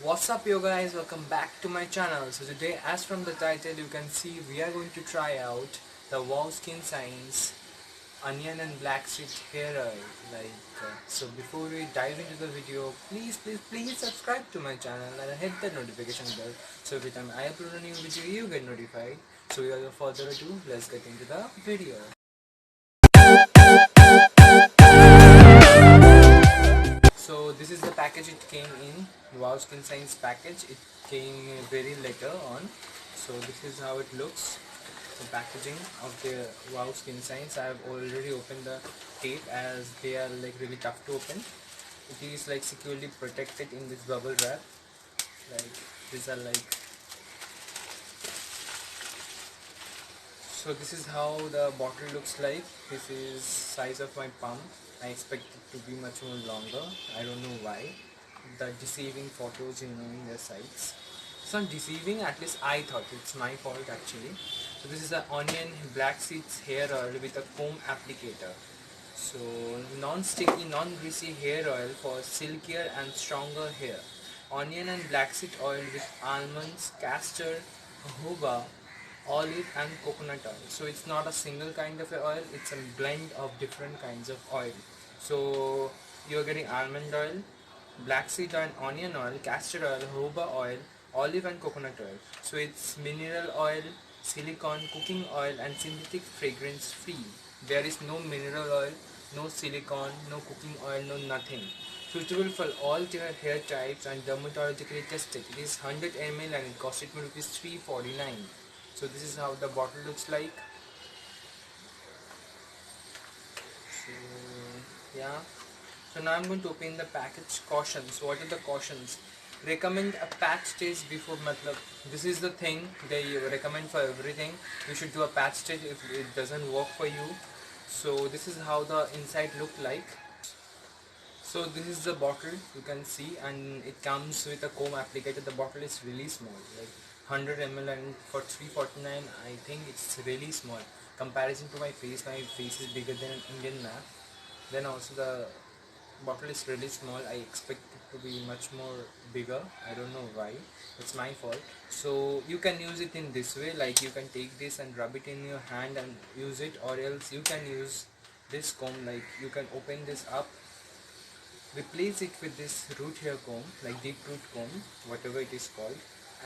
What's up yo guys, welcome back to my channel. So today, as from the title you can see, we are going to try out the Wow Skin Science onion and black seed hair oil. So before we dive into the video, please subscribe to my channel and hit the notification bell so every time I upload a new video you get notified. So without further ado, let's get into the video. So this is the package it came in. Wow Skin Science package. It came very later on. So this is how it looks. The packaging of the Wow Skin Science. I have already opened the tape as they are like really tough to open. It is like securely protected in this bubble wrap. Like these are like. So this is how the bottle looks like. This is size of my palm. I expect it to be much more longer. I don't know why. The deceiving photos in their sites. It's not deceiving, at least I thought it's my fault actually. So this is an onion black seeds hair oil with a comb applicator. So non-sticky, non-greasy hair oil for silkier and stronger hair. Onion and black seed oil with almonds, castor, jojoba, olive and coconut oil. So it's not a single kind of oil, it's a blend of different kinds of oil. So you're getting almond oil, black seed oil, onion oil, castor oil, jojoba oil, olive and coconut oil. So it's mineral oil, silicone, cooking oil and synthetic fragrance free. There is no mineral oil, no silicone, no cooking oil, no nothing. Suitable for all hair types and dermatologically tested. It is 100 ml and it costed me rupees 349. So this is how the bottle looks like. So yeah. So now I'm going to open the package. Cautions. What are the cautions? Recommend a patch test before matlab. This is the thing they recommend for everything. You should do a patch test if it doesn't work for you. So this is how the inside look like. So this is the bottle you can see, and it comes with a comb applicator. The bottle is really small, like 100 ml, and for 349 I think it's really small. Comparison to my face is bigger than an Indian map. Then also the bottle is really small. I expect it to be much more bigger. I don't know why. It's my fault. So you can use it in this way, like you can take this and rub it in your hand and use it, or else you can use this comb, like you can open this up, replace it with this root hair comb, like deep root comb, whatever it is called,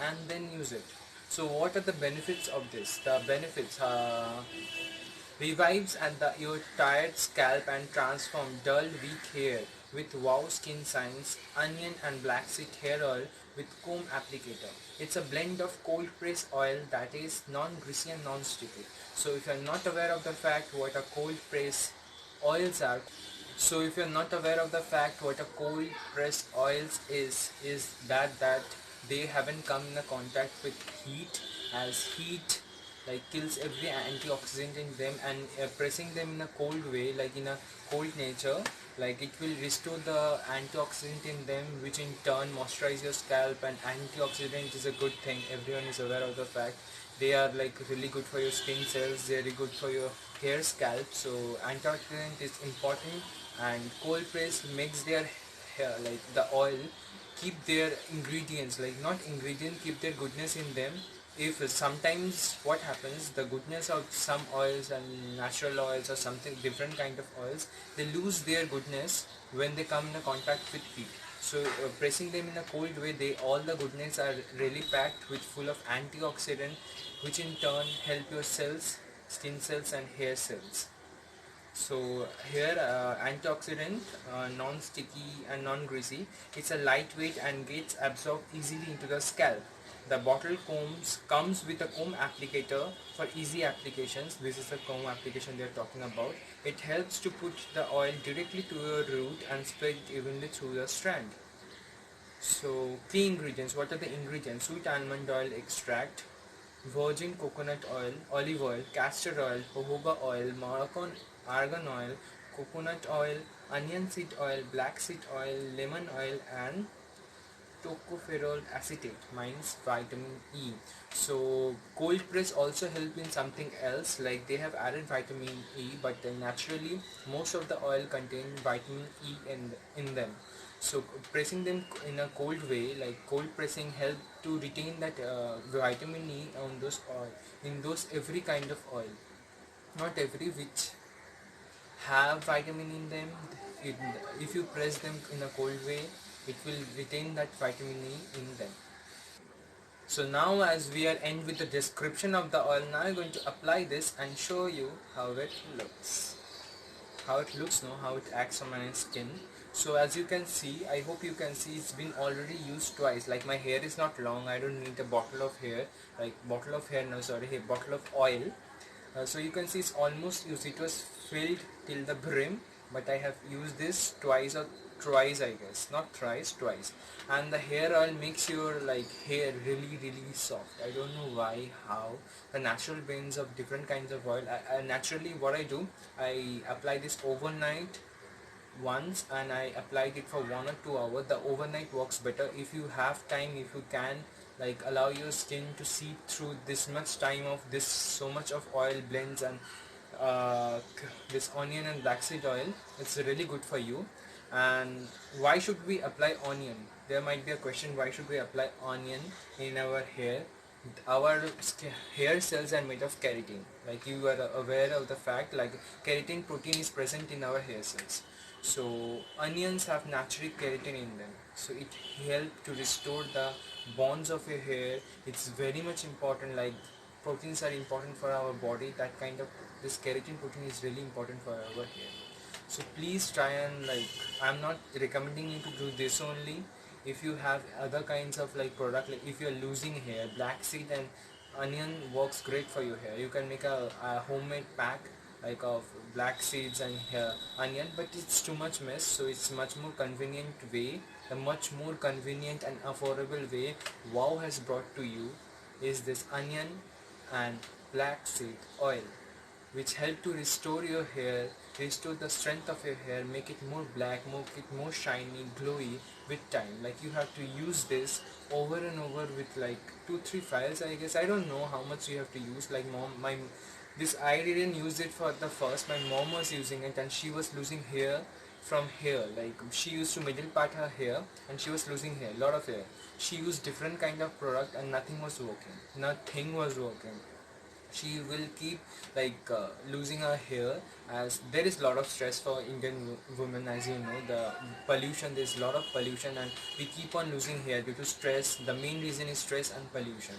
and then use it. So what are the benefits of this? The benefits revives and your tired scalp and transform dull weak hair with Wow Skin Science onion and black seed hair oil with comb applicator. It's a blend of cold press oil that is non-greasy and non-sticky. So if you're not aware of the fact what a cold press oils are, so if you're not aware of the fact what a cold pressed oils is that they haven't come in a contact with heat, as heat like kills every antioxidant in them, and pressing them in a cold way, like in a cold nature, like it will restore the antioxidant in them, which in turn moisturize your scalp. And antioxidant is a good thing, everyone is aware of the fact. They are like really good for your skin cells, they are really good for your hair scalp. So antioxidant is important, and cold press makes their hair, like the oil, keep their ingredients, like not ingredient, keep their goodness in them. If sometimes what happens, the goodness of some oils and natural oils or something different kind of oils, they lose their goodness when they come in contact with heat. So pressing them in a cold way, they all the goodness are really packed with full of antioxidant, which in turn help your cells, skin cells and hair cells. So here antioxidant, non-sticky and non-greasy. It's a lightweight and gets absorbed easily into the scalp. The bottle comes with a comb applicator for easy applications. This is the comb application they are talking about. It helps to put the oil directly to your root and spread it evenly through the strand. So key ingredients. What are the ingredients? Sweet almond oil extract, virgin coconut oil, olive oil, castor oil, jojoba oil, Moroccan argan oil, coconut oil, onion seed oil, black seed oil, lemon oil, and tocopherol acetate, means vitamin E. So cold press also help in something else, like they have added vitamin E, but naturally most of the oil contain vitamin E in them. So pressing them in a cold way, like cold pressing, help to retain that vitamin E on those oil, in those every kind of oil, not every which have vitamin in them. it, if you press them in a cold way, it will retain that vitamin E in them. So now as we are end with the description of the oil, now I'm going to apply this and show you how it looks. No, how it acts on my skin. So as you can see, I hope you can see, it's been already used twice. Like my hair is not long, I don't need a bottle of hair, like bottle of hair, no sorry, a bottle of oil. So you can see it's almost used, it was filled till the brim, but I have used this twice or twice, I guess, not thrice, twice. And the hair oil makes your like hair really soft. I don't know why, how. The natural blends of different kinds of oil. Naturally what I do, I apply this overnight once, and I applied it for 1 or 2 hours. The overnight works better. If you have time, if you can, like allow your skin to see through this much time of this so much of oil blends, and this onion and black seed oil, it's really good for you. And why should we apply onion? There might be a question, why should we apply onion in our hair? Our hair cells are made of keratin, like you are aware of the fact, like keratin protein is present in our hair cells. So onions have natural keratin in them, so it helps to restore the bonds of your hair. It's very much important, like proteins are important for our body. That kind of, this keratin protein is really important for our hair. So please try and, like, I'm not recommending you to do this only. If you have other kinds of like product, like if you're losing hair, black seed and onion works great for your hair. You can make a homemade pack like of black seeds and onion, but it's too much mess, so it's much more convenient way. The much more convenient and affordable way Wow has brought to you is this onion and black seed oil, which help to restore your hair, restore the strength of your hair, make it more black, make it more shiny, glowy with time. Like you have to use this over and over with like 2-3 files, I guess. I don't know how much you have to use. Like this I didn't use it for the first. My mom was using it and she was losing hair from hair. Like she used to middle part her hair and she was losing hair, lot of hair. She used different kind of product and nothing was working. Nothing was working. She will keep like losing her hair, as there is a lot of stress for Indian women, as you know, the pollution, there's a lot of pollution and we keep on losing hair due to stress. The main reason is stress and pollution.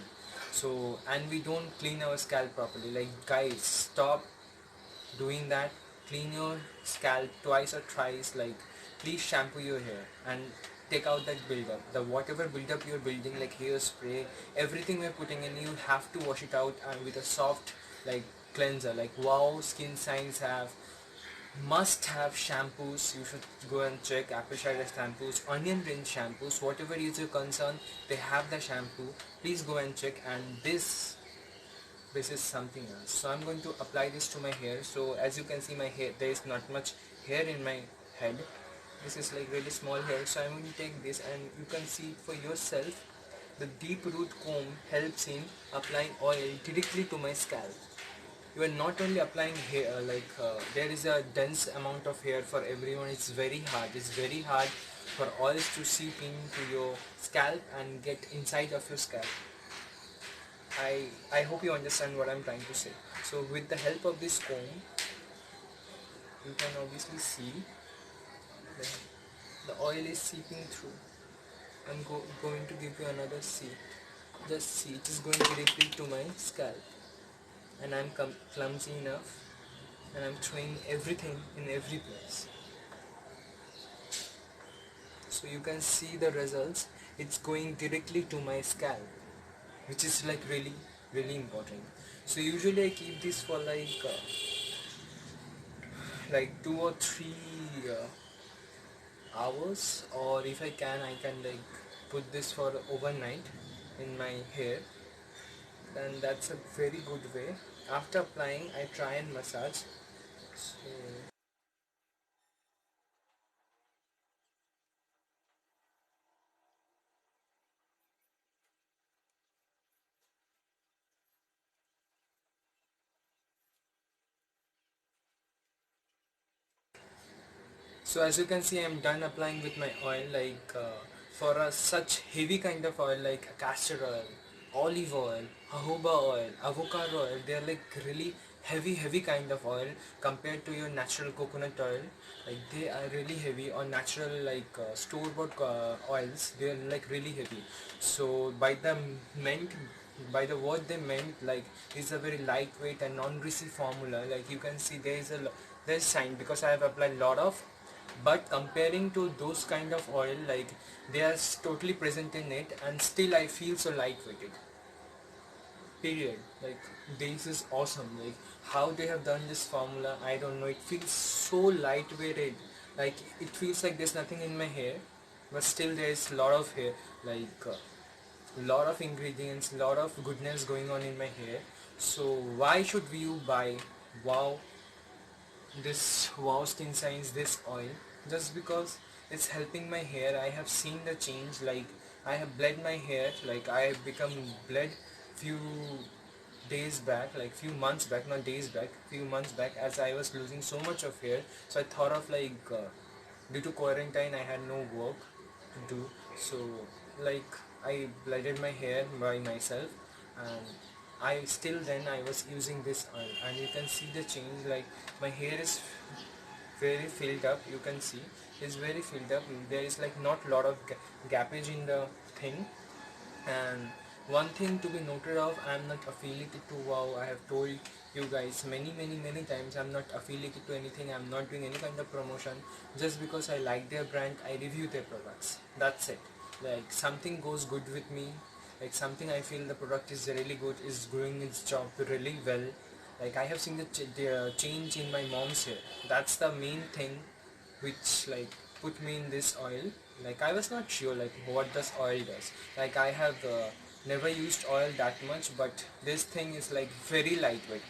So, and we don't clean our scalp properly. Like guys, stop doing that. Clean your scalp twice or thrice. Like please shampoo your hair and take out that buildup, the whatever buildup you're building, like hairspray, everything we're putting in, you have to wash it out and with a soft like cleanser. Like Wow Skin Science have must have shampoos. You should go and check apple cider shampoos, onion rinse shampoos, whatever is your concern, they have the shampoo. Please go and check. And this is something else. So I'm going to apply this to my hair. So as you can see, my hair, there is not much hair in my head. This is like really small hair. So I'm going to take this and you can see for yourself. The deep root comb helps in applying oil directly to my scalp. You are not only applying hair, there is a dense amount of hair for everyone. It's very hard. It's very hard for oils to seep into your scalp and get inside of your scalp. I hope you understand what I'm trying to say. So with the help of this comb, you can obviously see that the oil is seeping through. I'm going to give you another see. Just see, it is going directly to my scalp. And I'm clumsy enough and I'm throwing everything in every place. So you can see the results. It's going directly to my scalp, which is like really important. So usually I keep this for like 2 or 3 hours, or if I can like put this for overnight in my hair. Then that's a very good way. After applying, I try and massage. So So as you can see, I'm done applying with my oil. Like for a such heavy kind of oil like castor oil, olive oil, jojoba oil, avocado oil, they are like really heavy kind of oil compared to your natural coconut oil. Like they are really heavy. Or natural like store-bought oils, they are like really heavy. So by the word they meant, like it's a very lightweight and non-greasy formula. Like you can see there's shine because I have applied lot of, but comparing to those kind of oil, like they are totally present in it and still I feel so lightweighted, period. Like this is awesome. Like how they have done this formula, I don't know, it feels so lightweighted. Like it feels like there's nothing in my hair, but still there is lot of hair. Like lot of ingredients, lot of goodness going on in my hair. So why should you buy wow this wow skin science, this oil? Just because it's helping my hair. I have seen the change. Like I have bled my hair, like I have become bled few days back, like few months back, not days back, few months back, as I was losing so much of hair. So I thought of like due to quarantine I had no work to do, so like I blended my hair by myself, and I still then I was using this oil, and you can see the change. Like my hair is very filled up. You can see it's very filled up. There is like not lot of gappage in the thing. And one thing to be noted of, I'm not affiliated to wow. I have told you guys many times, I'm not affiliated to anything. I'm not doing any kind of promotion. Just because I like their brand, I review their products. That's it. Like something goes good with me, like something I feel the product is really good, is doing its job really well. Like I have seen the change in my mom's hair. That's the main thing which like put me in this oil. Like I was not sure like what this oil does. Like I have never used oil that much, but this thing is like very lightweight.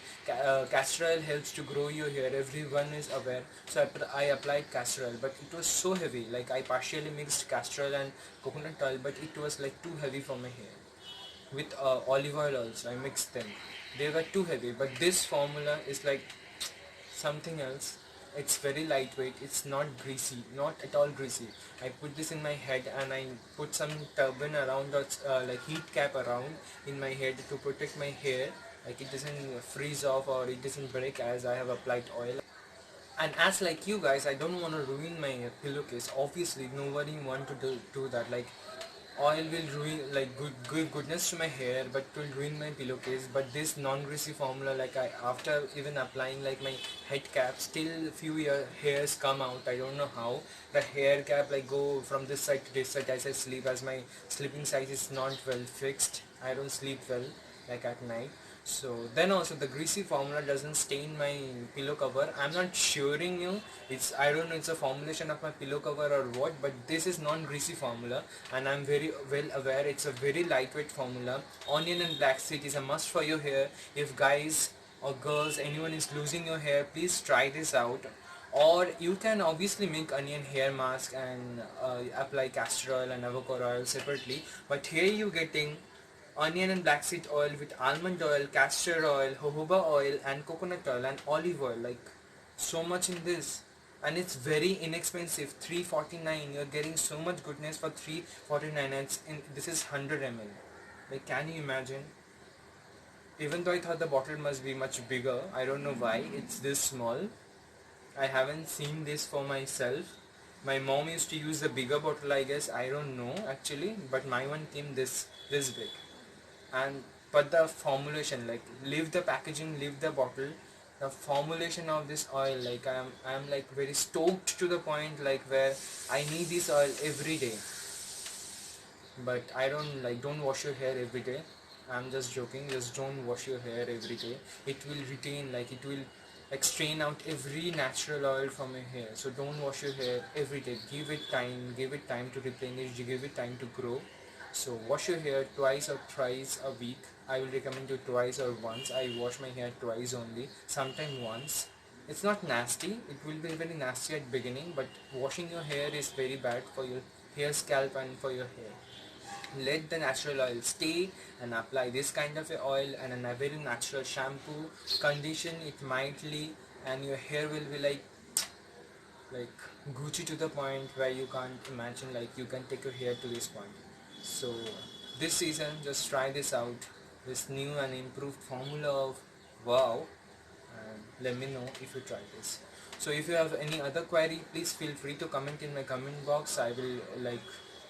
Castor oil helps to grow your hair, everyone is aware. So I applied castor oil, but it was so heavy. Like I partially mixed castor oil and coconut oil, but it was like too heavy for my hair. With olive oil also I mixed them, they were too heavy. But this formula is like something else. It's very lightweight, it's not greasy, not at all greasy. I put this in my head and I put some turban around, or like heat cap around in my head to protect my hair, like it doesn't freeze off or it doesn't break as I have applied oil. And as like you guys, I don't want to ruin my pillowcase. Obviously nobody want to do that. Like oil will ruin, like good goodness to my hair, but it will ruin my pillowcase. But this non-greasy formula, like I after even applying like my head cap, still few hairs come out. I don't know how the hair cap like go from this side to this side as I sleep, as my sleeping size is not well fixed. I don't sleep well like at night. So then also the greasy formula doesn't stain my pillow cover. I'm not suring you, it's, I don't know, it's a formulation of my pillow cover or what, but this is non-greasy formula and I'm very well aware it's a very lightweight formula. Onion and black seed is a must for your hair. If guys or girls, anyone is losing your hair, please try this out. Or you can obviously make onion hair mask and apply castor oil and avocado oil separately, but here you getting onion and black seed oil with almond oil, castor oil, jojoba oil and coconut oil and olive oil. Like so much in this, and it's very inexpensive, 349. You're getting so much goodness for 349. And this is 100 ml. Like can you imagine? Even though I thought the bottle must be much bigger, I don't know why it's this small. I haven't seen this for myself. My mom used to use the bigger bottle, I guess. I don't know actually, but my one came this big. And but the formulation, like leave the packaging, leave the bottle, the formulation of this oil, like I am like very stoked to the point like where I need this oil every day. But I don't wash your hair every day. I'm just joking, just don't wash your hair every day. It will retain, like it will like strain out every natural oil from your hair. So don't wash your hair every day. Give it time to replenish, give it time to grow. So wash your hair twice or thrice a week. I will recommend you twice or once. I wash my hair twice only, sometime once. It's not nasty, it will be very nasty at beginning, but washing your hair is very bad for your hair scalp and for your hair. Let the natural oil stay and apply this kind of a oil and a very natural shampoo. Condition it mildly and your hair will be like like Gucci to the point where you can't imagine, like you can take your hair to this point. So this season just try this out, this new and improved formula of wow, and let me know if you try this. So if you have any other query, please feel free to comment in my comment box. I will like,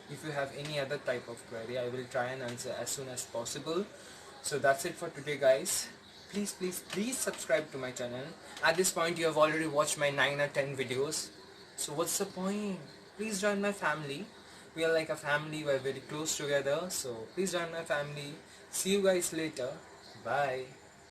if you have any other type of query, I will try and answer as soon as possible. So that's it for today, guys. Please subscribe to my channel. At this point you have already watched my 9 or 10 videos, so what's the point? Please join my family. We are like a family, we are very close together, so please join my family. See you guys later. Bye.